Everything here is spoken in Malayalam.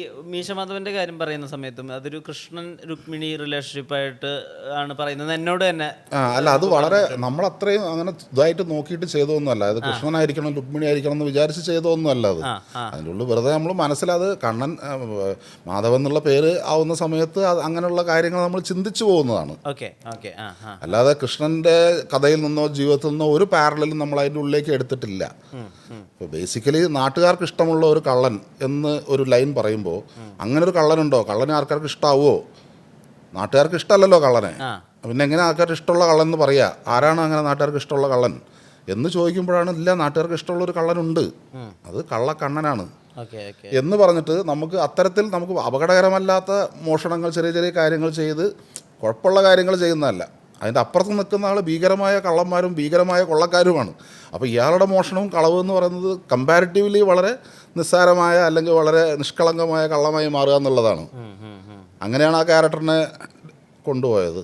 ഈ മീശമാധവന്റെ കാര്യം പറയുന്ന സമയത്തും അതൊരു കൃഷ്ണൻ രുക്മിണി റിലേഷൻഷിപ്പായിട്ട് ആണ് പറയുന്നത് എന്നോട് തന്നെ. അല്ല, അത് വളരെ നമ്മളത്രയും അങ്ങനെ ഇതായിട്ട് നോക്കിയിട്ട് ചെയ്തതൊന്നുമല്ല. അത് കൃഷ്ണനായിരിക്കണം രുക്മിണി ആയിരിക്കണം എന്ന് വിചാരിച്ച് ചെയ്തതൊന്നുമല്ല. അത് അതിൻ്റെ ഉള്ളിൽ വെറുതെ നമ്മൾ മനസ്സിലത് കണ്ണൻ മാധവൻ എന്നുള്ള പേര് ആവുന്ന സമയത്ത് അങ്ങനെയുള്ള കാര്യങ്ങൾ നമ്മൾ ചിന്തിച്ചു പോകുന്നതാണ്. Okay okay. അല്ലാതെ കൃഷ്ണൻ്റെ കഥയിൽ നിന്നോ ജീവിതത്തിൽ നിന്നോ ഒരു പാരലലും നമ്മൾ അതിൻ്റെ ഉള്ളിലേക്ക് എടുത്തിട്ടില്ല. ഇപ്പോൾ ബേസിക്കലി നാട്ടുകാർക്ക് ഇഷ്ടമുള്ള ഒരു കള്ളൻ എന്ന് ഒരു ലൈൻ പറയുമ്പോൾ അങ്ങനെ ഒരു കള്ളനുണ്ടോ? കള്ളനെ ആൾക്കാർക്ക് ഇഷ്ടമാവുമോ? നാട്ടുകാർക്ക് ഇഷ്ടമല്ലല്ലോ കള്ളനെ. പിന്നെ എങ്ങനെ ആൾക്കാർക്ക് ഇഷ്ടമുള്ള കള്ളൻ എന്ന് പറയുക? ആരാണ് അങ്ങനെ നാട്ടുകാർക്ക് ഇഷ്ടമുള്ള കള്ളൻ എന്ന് ചോദിക്കുമ്പോഴാണ് ഇല്ല, നാട്ടുകാർക്ക് ഇഷ്ടമുള്ളൊരു കള്ളനുണ്ട്, അത് കള്ളക്കണ്ണനാണ് എന്ന് പറഞ്ഞിട്ട് നമുക്ക് അത്തരത്തിൽ നമുക്ക് അപകടകരമല്ലാത്ത മോഷണങ്ങൾ, ചെറിയ ചെറിയ കാര്യങ്ങൾ ചെയ്ത് കുഴപ്പമുള്ള കാര്യങ്ങൾ ചെയ്യുന്നതല്ല. അതിൻ്റെ അപ്പുറത്ത് നിൽക്കുന്ന ആൾ ഭീകരമായ കള്ളന്മാരും ഭീകരമായ കൊള്ളക്കാരുമാണ്. അപ്പോൾ ഇയാളുടെ മോഷണവും കളവ് എന്ന് പറയുന്നത് കമ്പാരിറ്റീവ്ലി വളരെ നിസ്സാരമായ അല്ലെങ്കിൽ വളരെ നിഷ്കളങ്കമായ കള്ളമായി മാറുക എന്നുള്ളതാണ്. അങ്ങനെയാണ് ആ ക്യാരക്ടറിനെ കൊണ്ടുപോയത്.